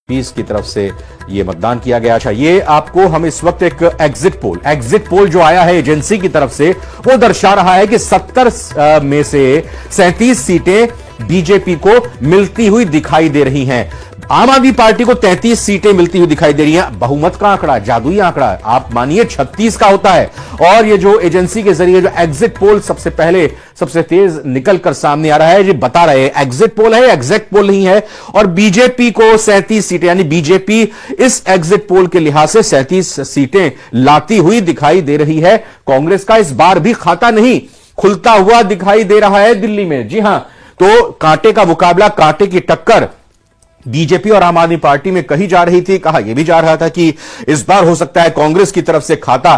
20 की तरफ से ये मतदान किया गया। अच्छा, ये आपको हम इस वक्त एक एग्जिट पोल जो आया है एजेंसी की तरफ से, वो दर्शा रहा है कि 70 में से 37 सीटें बीजेपी को मिलती हुई दिखाई दे रही हैं। आम आदमी पार्टी को 33 सीटें मिलती हुई दिखाई दे रही हैं। बहुमत का आंकड़ा, जादुई आंकड़ा, आप मानिए 36 का होता है। और ये जो एजेंसी के जरिए जो एग्जिट पोल सबसे पहले सबसे तेज निकलकर सामने आ रहा है, ये बता रहे हैं एग्जिट पोल है, एग्जैक्ट पोल नहीं है। और बीजेपी को 37 सीटें, यानी बीजेपी इस एग्जिट पोल के लिहाज से 37 सीटें लाती हुई दिखाई दे रही है। कांग्रेस का इस बार भी खाता नहीं खुलता हुआ दिखाई दे रहा है दिल्ली में। जी हां, तो कांटे का मुकाबला, कांटे की टक्कर बीजेपी और आम आदमी पार्टी में कही जा रही थी। कहा यह भी जा रहा था कि इस बार हो सकता है कांग्रेस की तरफ से खाता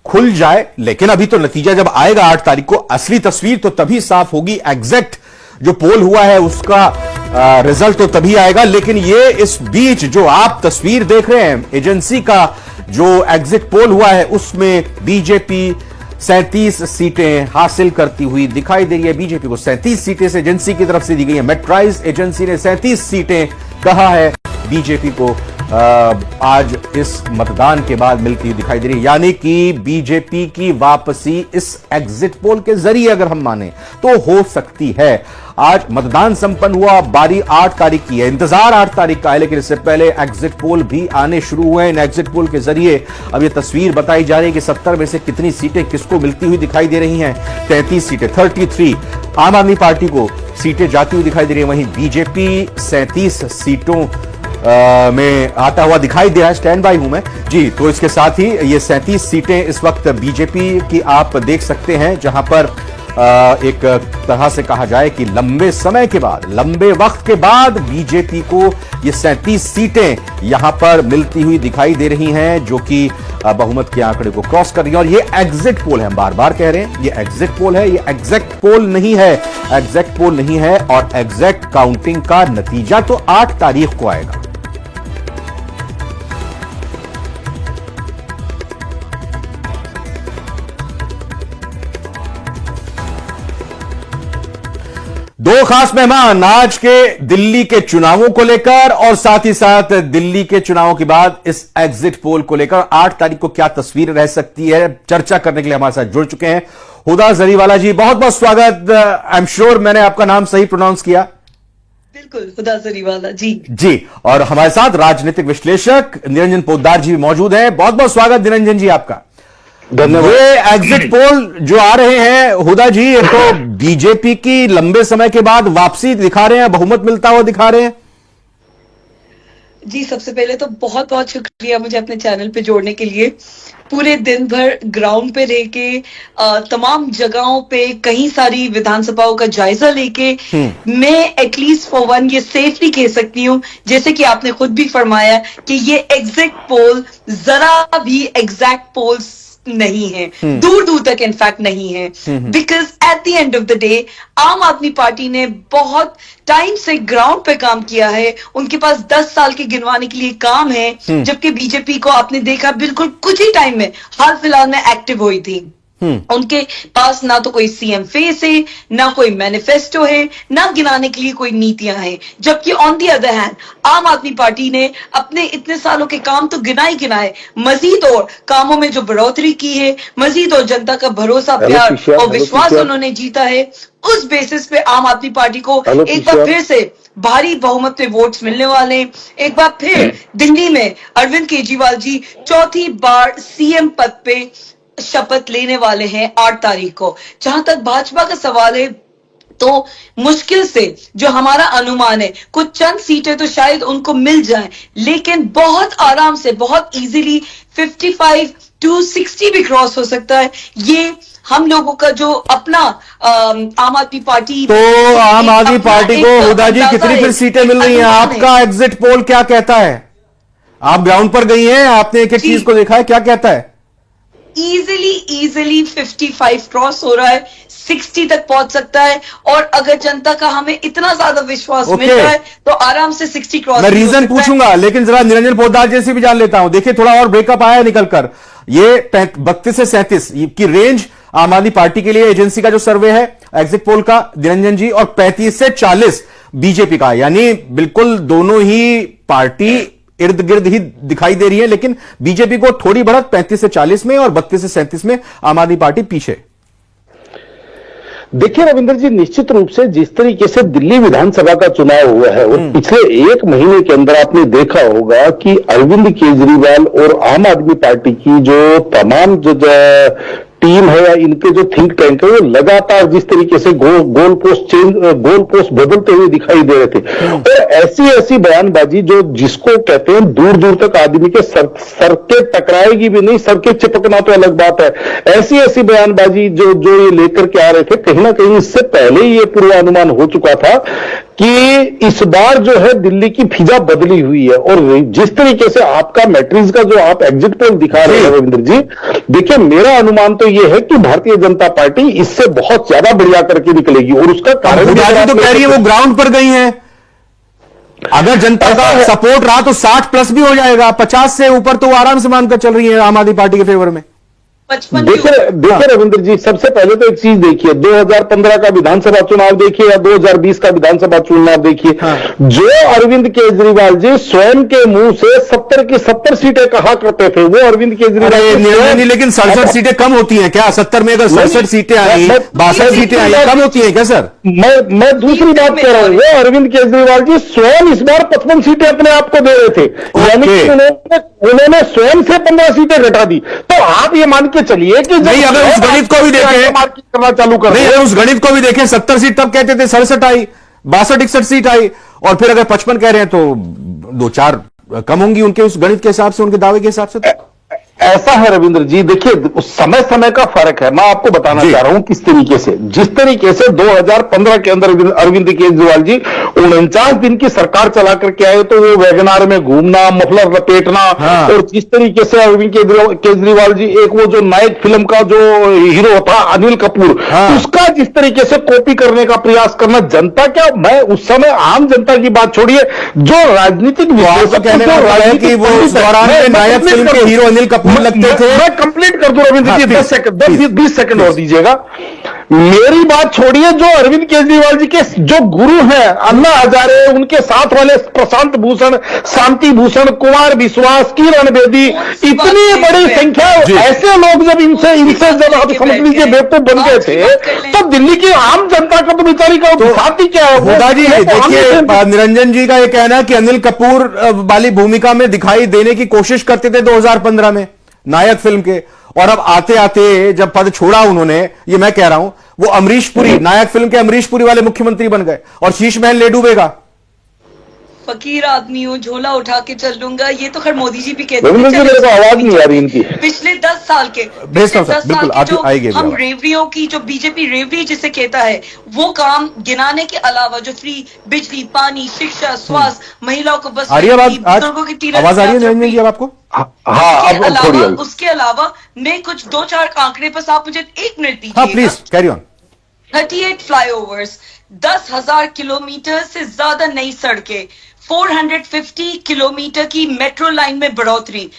खुल जाए, लेकिन अभी तो नतीजा जब आएगा 8 तारीख को, असली तस्वीर तो तभी साफ होगी। एग्जैक्ट जो पोल हुआ है उसका रिजल्ट तो तभी आएगा। लेकिन ये इस बीच जो आप तस्वीर देख रहे हैं, एजेंसी का जो एग्जिट पोल हुआ है उसमें बीजेपी 37 सीटें हासिल करती हुई दिखाई दे रही है। बीजेपी को 37 सीटें से एजेंसी की तरफ से दी गई है। मेट्राइज एजेंसी ने 37 सीटें कहा है बीजेपी को आज इस मतदान के बाद मिलती हुई दिखाई दे रही है। यानी कि बीजेपी की वापसी इस एग्जिट पोल के जरिए अगर हम माने तो हो सकती है। आज मतदान संपन्न हुआ, बारी 8 तारीख की है, इंतजार 8 तारीख का है, लेकिन इससे पहले एग्जिट पोल भी आने शुरू हुए हैं। इन एग्जिट पोल के जरिए अब यह तस्वीर बताई जा रही है कि 70 में से कितनी सीटें किसको मिलती हुई दिखाई दे रही हैं। 33 सीटें, 33 आम आदमी पार्टी को सीटें जाती हुई दिखाई दे रही है। वहीं बीजेपी 37 सीटों में आता हुआ दिखाई दे रहा है। स्टैंड बाई हूं मैं जी। तो इसके साथ ही ये 37 सीटें इस वक्त बीजेपी की आप देख सकते हैं, जहां पर एक तरह से कहा जाए कि लंबे समय के बाद, लंबे वक्त के बाद बीजेपी को ये 37 सीटें यहां पर मिलती हुई दिखाई दे रही हैं, जो कि बहुमत के आंकड़े को क्रॉस कर रही हैं। और ये एग्जिट पोल है, हम बार बार कह रहे हैं ये एग्जिट पोल है, ये एग्जैक्ट पोल नहीं है, एग्जैक्ट पोल नहीं है। और एग्जैक्ट काउंटिंग का नतीजा तो 8 तारीख को आएगा। दो खास मेहमान आज के दिल्ली के चुनावों को लेकर और साथ ही साथ दिल्ली के चुनावों के बाद इस एग्जिट पोल को लेकर 8 तारीख को क्या तस्वीर रह सकती है, चर्चा करने के लिए हमारे साथ जुड़ चुके हैं हुदा जरीवाला जी। बहुत बहुत स्वागत। आई एम श्योर मैंने आपका नाम सही प्रोनाउंस किया। बिल्कुल, हुदा जरीवाला जी। जी, और हमारे साथ राजनीतिक विश्लेषक निरंजन पोद्दार जी भी मौजूद हैं। बहुत बहुत स्वागत निरंजन जी आपका। धन्यवाद। ये एग्जिट पोल जो आ रहे हैं हुदा जी, ये तो बीजेपी की लंबे समय के बाद वापसी दिखा रहे हैं, बहुमत मिलता हुआ दिखा रहे हैं। जी, सबसे पहले तो बहुत बहुत शुक्रिया मुझे अपने चैनल पे जोड़ने के लिए। पूरे दिन भर ग्राउंड पे रह के तमाम जगहों पे कई सारी विधानसभाओं का जायजा लेके मैं एटलीस्ट फॉर वन ये सेफली कह सकती हूँ, जैसे कि आपने खुद भी फरमाया कि ये एग्जिट पोल जरा भी एग्जैक्ट पोल्स नहीं है, दूर दूर तक इनफैक्ट नहीं है। Because at the end of the day आम आदमी पार्टी ने बहुत टाइम से ग्राउंड पे काम किया है। उनके पास 10 साल के गिनवाने के लिए काम है, जबकि बीजेपी को आपने देखा बिल्कुल कुछ ही टाइम में हाल फिलहाल में एक्टिव हुई थी। उनके पास ना तो कोई सीएम फेस है, ना कोई मैनिफेस्टो है, ना गिनाने के लिए कोई नीतियां हैं। जबकि ऑन दी अदर हैंड आम आदमी पार्टी ने अपने इतने सालों के काम तो गिनाए, मजीद और कामों में जो बढ़ोतरी की है, मजीद और जनता का भरोसा, प्यार और विश्वास उन्होंने जीता है। उस बेसिस पे आम आदमी पार्टी को एक बार फिर से भारी बहुमत में वोट्स मिलने वाले हैं। एक बार फिर दिल्ली में अरविंद केजरीवाल जी चौथी बार सीएम पद पे शपथ लेने वाले हैं 8 तारीख को। जहां तक भाजपा का सवाल है, तो मुश्किल से जो हमारा अनुमान है, कुछ चंद सीटें तो शायद उनको मिल जाएं, लेकिन बहुत आराम से, बहुत इजीली 55 to 60 भी क्रॉस हो सकता है। ये हम लोगों का जो अपना आम आदमी पार्टी, तो आम आदमी पार्टी को हुदा जी कितनी फिर सीटें मिल रही हैं? आपका एग्जिट पोल क्या कहता है? आप ग्राउंड पर गई हैं, आपने एक एक चीज को देखा है, क्या कहता है? इजीली 55 क्रॉस हो रहा है, 60 तक पहुंच सकता है। और अगर जनता का हमें इतना ज्यादा विश्वास मिल रहा है तो आराम से 60 क्रॉस। मैं रीजन पूछूंगा, लेकिन जरा निरंजन पोद्दार जैसे भी जान लेता हूं। देखिए थोड़ा और ब्रेकअप आया निकलकर, ये 32 से 37 की रेंज आम आदमी पार्टी के लिए एजेंसी का जो सर्वे है एग्जिट पोल का निरंजन जी, और 35 से 40 बीजेपी का, यानी बिल्कुल दोनों ही पार्टी इर्द गिर्द ही दिखाई दे रही है, लेकिन बीजेपी को थोड़ी बढ़त 35 से 40 में और 32 से 37 में आम आदमी पार्टी पीछे। देखिए रविंद्र जी, निश्चित रूप से जिस तरीके से दिल्ली विधानसभा का चुनाव हुआ है और पिछले एक महीने के अंदर आपने देखा होगा कि अरविंद केजरीवाल और आम आदमी पार्टी की जो तमाम जो टीम है या इनके जो थिंक टैंक है, वो लगातार जिस तरीके से गोल पोस्ट बदलते हुए दिखाई दे रहे थे। और ऐसी ऐसी बयानबाजी जो जिसको कहते हैं दूर दूर तक आदमी के सर के टकराएगी भी नहीं, सर के चिपकना तो अलग बात है। ऐसी ऐसी बयानबाजी जो ये लेकर के आ रहे थे, कहीं ना कहीं इससे पहले ही ये पूर्वानुमान हो चुका था कि इस बार जो है दिल्ली की फिजा बदली हुई है। और जिस तरीके से आपका मैट्रिक्स का जो आप एग्जिट पोल दिखा रहे हैं रविंद्र जी, देखिए मेरा अनुमान तो यह है कि भारतीय जनता पार्टी इससे बहुत ज्यादा बढ़िया करके निकलेगी। और उसका कारण तो कह रही है वो ग्राउंड पर गई है, अगर जनता का सपोर्ट रहा तो 60 प्लस भी हो जाएगा, 50 से ऊपर तो आराम से मानकर चल रही है आम आदमी पार्टी के फेवर में। देखिए रविंद्र जी, सबसे पहले तो एक चीज देखिए, 2015 का विधानसभा चुनाव देखिए या 2020 का विधानसभा चुनाव देखिए, जो अरविंद केजरीवाल जी स्वयं के मुंह से 70 की 70 सीटें कहा करते थे, वो अरविंद केजरीवाल लेकिन 67 सीटें कम होती हैं क्या? 70 में अगर 67 सीटें आई, 62 सीटें आई, कम होती हैं क्या सर? मैं दूसरी बात कह रहा हूं, वो अरविंद केजरीवाल जी स्वयं इस बार 55 सीटें अपने आप को दे रहे थे, यानी कि उन्होंने स्वयं से 15 सीटें घटा दी। तो आप ये मान के चलिए कि नहीं, अगर उस गणित को भी देखें, करना चालू कर नहीं, अगर उस गणित को भी देखें, 70 सीट तब कहते थे, 67 आई, 62-61 सीट आई, और फिर अगर 55 कह रहे हैं तो 2-4 कम होंगी उनके उस गणित के हिसाब से, उनके दावे के हिसाब से। ऐसा है रविंद्र जी, देखिए समय समय का फर्क है। मैं आपको बताना चाह रहा हूं किस तरीके से, जिस तरीके से 2015 के अंदर अरविंद केजरीवाल जी 49 दिन की सरकार चला करके आए, तो वो वैगनार में घूमना, मफलर लपेटना, और जिस तरीके से अरविंद केजरीवाल जी एक वो जो नायक फिल्म का जो हीरो था अनिल कपूर, उसका जिस तरीके से कॉपी करने का प्रयास करना, जनता क्या, मैं उस समय आम जनता की बात छोड़िए, जो राजनीतिक नायक फिल्म के हीरो अनिल कपूर लगते थे। मैं कंप्लीट कर दूं रविंद्र जी, 20 सेकंड और दीजिएगा। मेरी बात छोड़िए, जो अरविंद केजरीवाल जी के जो गुरु हैं अन्ना हजारे, उनके साथ वाले प्रशांत भूषण, शांति भूषण, कुमार विश्वास, किरण बेदी, इतनी बड़ी संख्या ऐसे लोग जब इनसे जब आप समझ लीजिए बेवकूफ बन गए थे, तो दिल्ली की आम जनता का तो बेचारी का साथी क्या है? होगा जी, देखिए निरंजन जी का यह कहना है कि अनिल कपूर वाली भूमिका में दिखाई देने की कोशिश करते थे 2015 में नायक फिल्म के, और अब आते आते जब पद छोड़ा उन्होंने, ये मैं कह रहा हूं, वो अमरीश पुरी, नायक फिल्म के अमरीश पुरी वाले मुख्यमंत्री बन गए, और शीश महल ले डूबेगा। फकीर आदमी हूँ, झोला उठा के चल लूंगा, ये तो खैर मोदी जी भी कहते हैं। आवाज नहीं आ रही इनकी। पिछले 10 साल के हम रेवड़ियों की, जो बीजेपी रेवड़ी जिसे कहता है, वो काम गिनाने के अलावा जो फ्री बिजली, पानी, शिक्षा, स्वास्थ्य, महिलाओं को बस, बुजुर्गों की तीरथ, आवाज आ रही है निरंजन जी अब आपको? उसके अलावा मैं कुछ 2-4 आंकड़े, बस आप मुझे 1 मिनट दीजिए। Please carry on. 38 flyovers, 10,000 kilometre से ज्यादा नई सड़कें, 450 किलोमीटर की मेट्रो लाइन में बढ़ोतरी,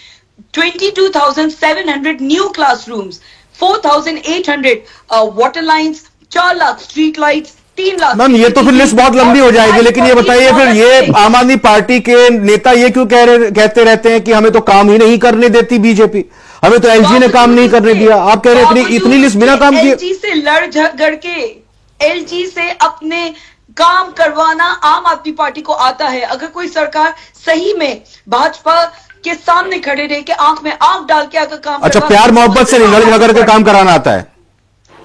22,700 new classrooms, 4,800 water lines, 4 lakh street lights, 3 lakh. Ma'am ये तो फिर लिस्ट बहुत लंबी हो जाएगी, लेकिन ये बताइए फिर ये आम आदमी पार्टी के नेता ये क्यों कहते रहते हैं कि हमें तो काम ही नहीं करने देती बीजेपी, हमें तो एलजी ने काम नहीं करने दिया। आप कह रहे हैं इतनी लिस्ट बिना काम किए। एलजी से लड़ झगड़ के, एलजी से अपने काम करवाना आम आदमी पार्टी को आता है। अगर कोई सरकार सही में भाजपा के सामने खड़े रह के आंख में आंख डाल के अगर काम, अच्छा प्यार मोहब्बत से नहीं, लड़ झगड़ के काम कराना आता है।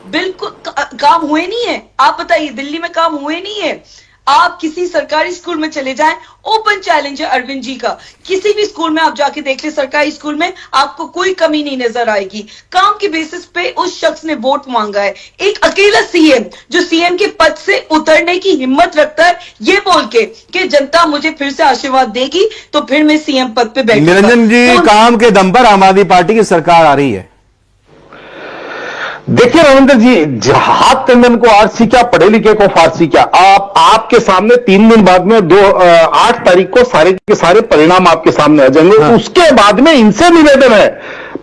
बिल्कुल काम हुए नहीं है। आप बताइए दिल्ली में काम हुए नहीं है। आप किसी सरकारी स्कूल में चले जाएं, ओपन चैलेंज है अरविंद जी का, किसी भी स्कूल में आप जाके देख ले, सरकारी स्कूल में आपको कोई कमी नहीं नजर आएगी। काम के बेसिस पे उस शख्स ने वोट मांगा है। एक अकेला सीएम जो सीएम के पद से उतरने की हिम्मत रखता है ये बोल के कि जनता मुझे फिर से आशीर्वाद देगी तो फिर मैं सीएम पद पे बैठूंगा। निरंजन जी, काम के दम पर आम आदमी पार्टी की सरकार आ रही है। देखिए रविंद्र जी, हाथ टंडन को आज सीखा, पढ़े लिखे को फारसी क्या। आपके सामने 3 दिन बाद में 8 तारीख को सारे के सारे परिणाम आपके सामने आ जाएंगे। उसके बाद में इनसे निवेदन है,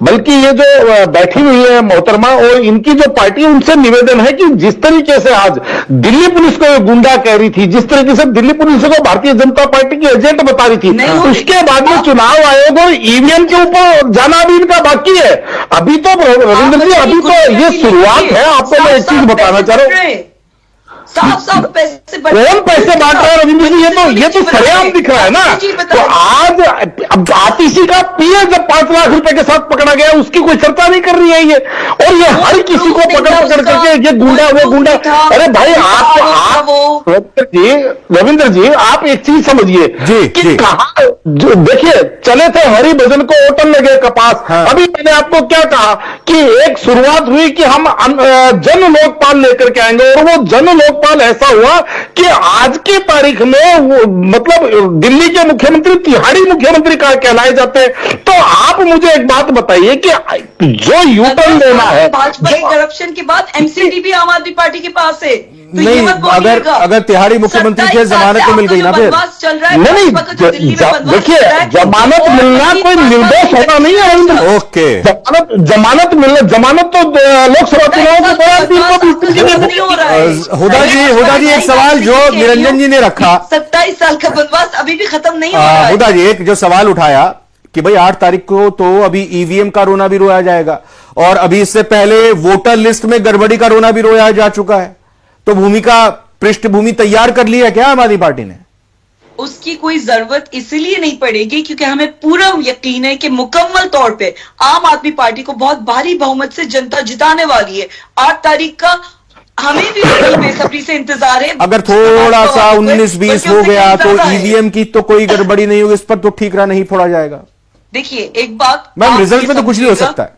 बल्कि ये जो बैठी हुई है मोहतरमा और इनकी जो पार्टी, उनसे निवेदन है कि जिस तरीके से आज दिल्ली पुलिस को ये गुंडा कह रही थी, जिस तरीके से दिल्ली पुलिस को भारतीय जनता पार्टी की एजेंट बता रही थी, उसके बाद में चुनाव आयोग और ईवीएम के ऊपर जाना भी इनका बाकी है। अभी तो रविंद्र जी, अभी तो ये शुरुआत है। आपको मैं एक चीज बताना चाह रहा हूं, साफ पैसे कौन पैसे बांट रहा है रविंद्र जी? ये तो सरेआम दिख रहा है ना। तो आज अब आतिशी का पीए जब 5 लाख रुपए के साथ पकड़ा गया, उसकी कोई चर्चा नहीं कर रही है ये, और ये हर किसी को पकड़ करके ये गुंडा वो गुंडा। अरे भाई आप रविंद्र जी आप एक चीज समझिए कि कहा जो देखिए, चले थे हरि भजन को होटल लगे कपास। अभी मैंने आपको क्या कहा कि एक शुरुआत हुई कि हम जन लोकपाल लेकर के आएंगे, और वो जन लोकपाल ऐसा हुआ कि आज की तारीख में मतलब दिल्ली के मुख्यमंत्री तिहाड़ी मुख्यमंत्री कहलाए जाते हैं। तो आप मुझे एक बात बताइए कि जो यू टर्न लेना है, भाजपा की करप्शन के बाद एमसीडी भी आम आदमी पार्टी के पास है। तो नहीं, अगर तिहाड़ी मुख्यमंत्री के जमानत तो मिल गई ना फिर। नहीं, देखिए जमानत मिलना कोई निर्दोष होना नहीं है। ओके, जमानत मिलना, जमानत तो लोकसभा चुनाव के हुदा जी एक सवाल जो निरंजन जी ने रखा, 27 साल का बनवास अभी भी खत्म नहीं हो रहा है। हुदा जी एक जो सवाल उठाया कि भाई 8 तारीख को तो अभी ईवीएम का रोना भी रोया जाएगा, और अभी इससे पहले वोटर लिस्ट में गड़बड़ी का रोना भी रोया जा चुका है, तो भूमिका पृष्ठभूमि तैयार कर ली है क्या आम आदमी पार्टी ने? उसकी कोई जरूरत इसलिए नहीं पड़ेगी क्योंकि हमें पूरा यकीन है कि मुकम्मल तौर पे आम आदमी पार्टी को बहुत भारी बहुमत से जनता जिताने वाली है। 8 तारीख का हमें भी बेसब्री से इंतजार है। अगर थोड़ा सा 19-20 हो गया तो ईवीएम की तो कोई गड़बड़ी नहीं होगी, इस पर तो ठीकरा नहीं फोड़ा जाएगा। देखिए एक बात मैम, रिजल्ट में तो कुछ नहीं हो सकता है।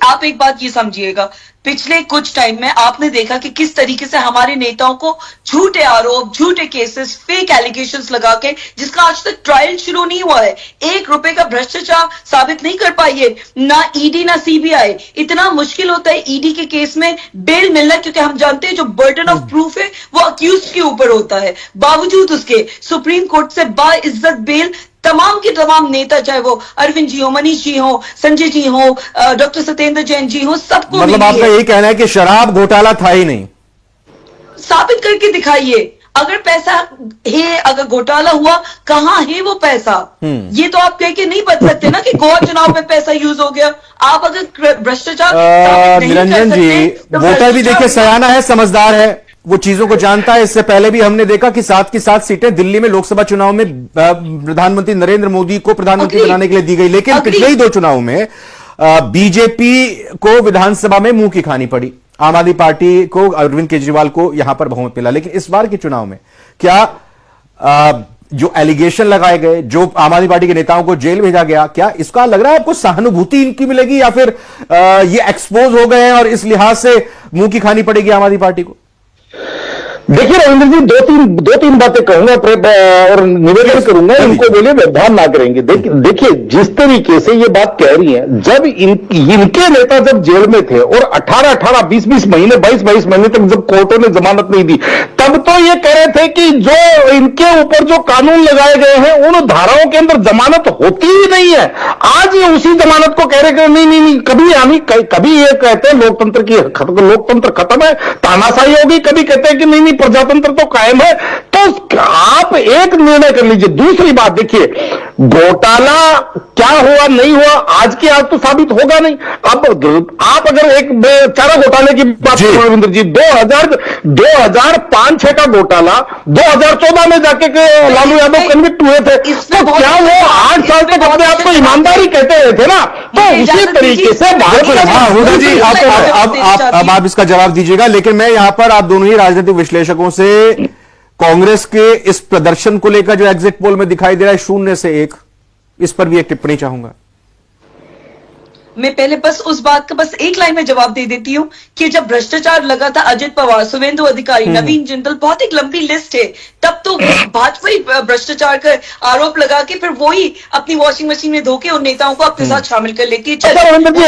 आप एक बात ये समझिएगा, पिछले कुछ टाइम में आपने देखा कि किस तरीके से हमारे नेताओं को झूठे आरोप, झूठे केसेस, फेक एलिगेशंस लगा के, जिसका आज तक ट्रायल शुरू नहीं हुआ है, 1 रुपए का भ्रष्टाचार साबित नहीं कर पाई है ना ईडी ना सीबीआई। इतना मुश्किल होता है ईडी के केस में बेल मिलना, क्योंकि हम जानते हैं जो बर्डन ऑफ प्रूफ है वो अक्यूज्ड के ऊपर होता है। बावजूद उसके सुप्रीम कोर्ट से बाइज्जत बेल तमाम के तमाम नेता, चाहे वो अरविंद जी हो, मनीष जी हो, संजय जी हो, डॉक्टर सत्येंद्र जैन जी हो, सबको मतलब आपका यही कहना है कि शराब घोटाला था ही नहीं? साबित करके दिखाइए। अगर पैसा है, अगर घोटाला हुआ, कहां है वो पैसा? ये तो आप कह के नहीं बच सकते ना कि गोवा चुनाव में पैसा यूज हो गया। आप अगर भ्रष्टाचार निरंजन जी, वोटर भी देखिए सयाना है, समझदार है, वो चीजों को जानता है। इससे पहले भी हमने देखा कि 7 की 7 सीटें दिल्ली में लोकसभा चुनाव में प्रधानमंत्री नरेंद्र मोदी को प्रधानमंत्री बनाने के लिए दी गई, लेकिन पिछले ही 2 चुनाव में बीजेपी को विधानसभा में मुंह की खानी पड़ी। आम आदमी पार्टी को, अरविंद केजरीवाल को यहां पर बहुमत मिला। लेकिन इस बार के चुनाव में क्या जो एलिगेशन लगाए गए, जो आम आदमी पार्टी के नेताओं को जेल भेजा गया, क्या इसका लग रहा है आपको सहानुभूति इनकी मिलेगी, या फिर ये एक्सपोज हो गए हैं और इस लिहाज से मुंह की खानी पड़ेगी आम आदमी पार्टी को? देखिए रविंद्र जी, दो तीन बातें कहूंगा और निवेदन करूंगा, इनको बोलिए व्यवधान ना करेंगे। देखिए जिस तरीके से ये बात कह रही है, जब इनके नेता जब जेल में थे और 18-18, 20-20 महीने, 22-22 महीने तक जब कोर्टों ने जमानत नहीं दी, तब तो ये कह रहे थे कि जो इनके ऊपर जो कानून लगाए गए हैं उन धाराओं के अंदर जमानत होती ही नहीं है। आज ये उसी जमानत को कह रहे कि नहीं, कभी ये कहते हैं लोकतंत्र खत्म है, तानाशाही होगी, कभी कहते हैं कि नहीं प्रजातंत्र तो कायम है। तो आप एक निर्णय कर लीजिए। दूसरी बात देखिए, घोटाला क्या हुआ नहीं हुआ आज के आज तो साबित होगा नहीं। अब आप अगर एक चारा घोटाले की बात करें रविंद्र जी, 2005-6 का घोटाला 2014 में जाके लालू यादव कन्विक्ट हुए थे, तो क्या वो 8 साल तक अपने आप को ईमानदारी कहते रहे थे ना? तो इसी तरीके से हुदा जी अब आप इसका जवाब दीजिएगा, लेकिन मैं यहां पर आप दोनों ही राजनीतिक विश्लेषकों से कांग्रेस के इस प्रदर्शन को लेकर जो एग्जिट पोल में दिखाई दे रहा है 0 से 1, इस पर भी एक टिप्पणी चाहूंगा। मैं पहले बस उस बात का बस एक लाइन में जवाब दे देती हूं कि जब भ्रष्टाचार लगा था, अजित पवार, सुवेंदु अधिकारी, नवीन जिंदल, बहुत एक लंबी लिस्ट है, तब तो भाजपा ही भ्रष्टाचार का आरोप लगा के फिर वही अपनी वॉशिंग मशीन में धो के उन नेताओं को अपने साथ शामिल कर लेती है। अच्छा रविंद्र जी,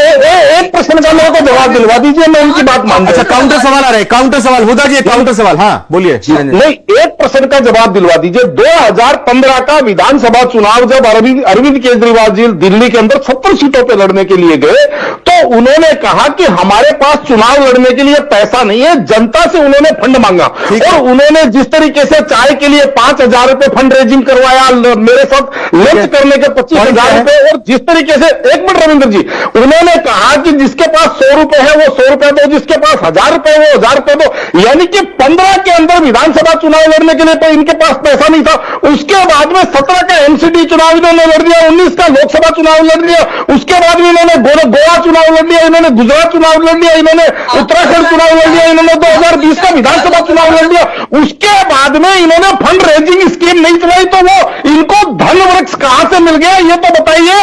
एक प्रश्न का मेरे को जवाब दिलवा दीजिए, मैं उनकी बात मान। अच्छा, काउंटर सवाल आ रहे हैं, काउंटर सवाल हुदा जी, काउंटर सवाल, हाँ बोलिए। नहीं, एक प्रश्न का जवाब दिलवा दीजिए। 2015 का विधानसभा चुनाव जब अरविंद केजरीवाल जी दिल्ली के अंदर 70 सीटों पे लड़ने के लिए गए तो उन्होंने कहा कि हमारे पास चुनाव लड़ने के लिए पैसा नहीं है, जनता से उन्होंने फंड मांगा और उन्होंने जिस तरीके से चाय के लिए 5,000 रुपए फंड रेजिंग करवाया, मेरे साथ लंच करने के 25,000 रुपए, और जिस तरीके से, एक मिनट रविंद्र जी, उन्होंने कहा कि जिसके पास 100 रुपए है वो 100 रुपए दो, जिसके पास 1,000 रुपए वो 1,000 रुपए दो, यानी कि 15 के अंदर विधानसभा चुनाव लड़ने के लिए तो इनके पास पैसा नहीं था। उसके बाद में 17 का एमसीडी चुनाव इन्होंने लड़ दिया, 19 का लोकसभा चुनाव लड़ दिया, उसके बाद में इन्होंने गोवा चुनाव लड़ लिया, इन्होंने गुजरात चुनाव लड़ लिया, इन्होंने उत्तराखंड चुनाव लड़ लिया, इन्होंने 2020 का विधानसभा चुनाव लड़ लिया। उसके बाद में इन्होंने फंड रेजिंग स्कीम नहीं चलाई, तो वो इनको धन वृक्ष कहां से मिल गया ये तो बताइए।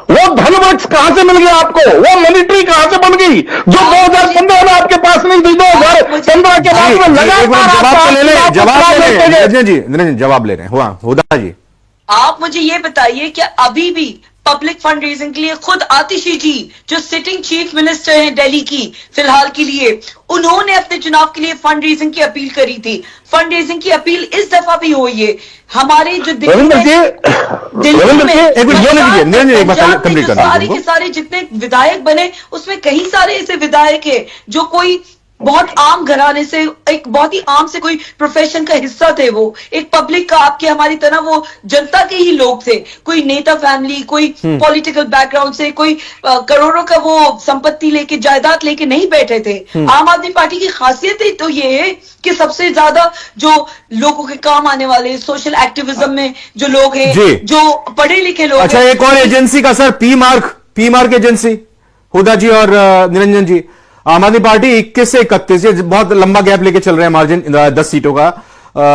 वो धन वृक्ष कहां से मिल गया आपको? वो मिलिट्री कहां से बन गई जो 2015 में आपके पास नहीं थी? 2015 के बाद में लगातार जवाब ले रहे हैं। हुआ हुदा जी, आप मुझे ये बताइए कि अभी भी पब्लिक फंड रेजिंग के लिए खुद आतिशी जी जो सिटिंग चीफ मिनिस्टर हैं दिल्ली की फिलहाल के लिए, उन्होंने अपने चुनाव के लिए फंड रेजिंग की अपील करी थी। फंड रेजिंग की अपील इस दफा भी हुई है। हमारे जो दिल्ली में सारे के सारे जितने विधायक बने उसमें कई सारे ऐसे विधायक है जो कोई बहुत आम घराने से, एक बहुत ही आम से कोई प्रोफेशन का हिस्सा थे, वो एक पब्लिक का, आपके हमारी तरह वो जनता के ही लोग थे, कोई नेता फैमिली, कोई पॉलिटिकल बैकग्राउंड से, कोई करोड़ों का वो संपत्ति लेके, जायदाद लेके नहीं बैठे थे। आम आदमी पार्टी की खासियत ही तो ये है कि सबसे ज्यादा जो लोगों के काम आने वाले सोशल एक्टिविज्म में जो लोग हैं, जो पढ़े लिखे लोग। अच्छा, एक और एजेंसी का सर, पी मार्क एजेंसी, हुदा जी और निरंजन जी, आम आदमी पार्टी 21 से 31, ये बहुत लंबा गैप लेके चल रहे हैं, मार्जिन 10 सीटों का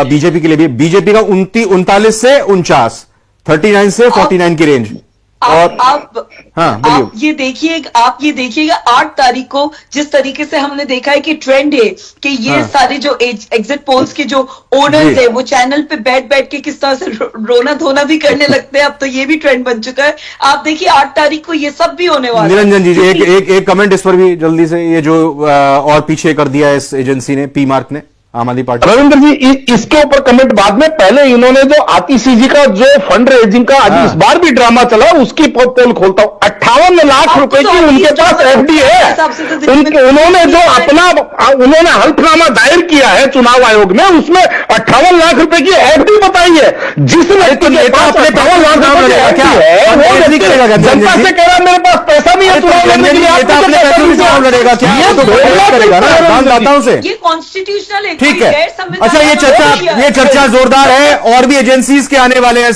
बीजेपी के लिए भी। बीजेपी का 39 से 49, 39 से 49 की रेंज। और आप ये देखिएगा 8 तारीख को जिस तरीके से हमने देखा है कि ट्रेंड है कि ये सारे जो एग्जिट पोल्स के जो ओनर्स है वो चैनल पे बैठ के किस तरह से रोना धोना भी करने लगते हैं। अब तो ये भी ट्रेंड बन चुका है। आप देखिए 8 तारीख को ये सब भी होने वाला है। निरंजन जी, एक कमेंट इस पर भी जल्दी से, ये जो और पीछे कर दिया इस एजेंसी ने, पी मार्क ने, आम आदमी पार्टी। रविंद्र जी, इसके ऊपर कमेंट बाद में, पहले इन्होंने जो आतिशी जी का जो फंड रेजिंग का आज इस बार भी ड्रामा चला उसकी पोल खोलता हूं। 58 लाख रुपए की उनके पास एफडी है। उन्होंने जो उन्होंने हल्फनामा दायर किया है चुनाव आयोग में, उसमें 58 लाख रुपए की एफडी बताई है। जिस व्यक्ति के पास 58 लाख रुपए की एफडी है वो जनता से कह रहा है मेरे पास पैसा नहीं है चुनाव लड़ने के लिए, लड़ेगा क्या? ये कॉन्स्टिट्यूशनल है, ठीक है। अच्छा, ये चर्चा जोरदार है, और भी एजेंसीज के आने वाले हैं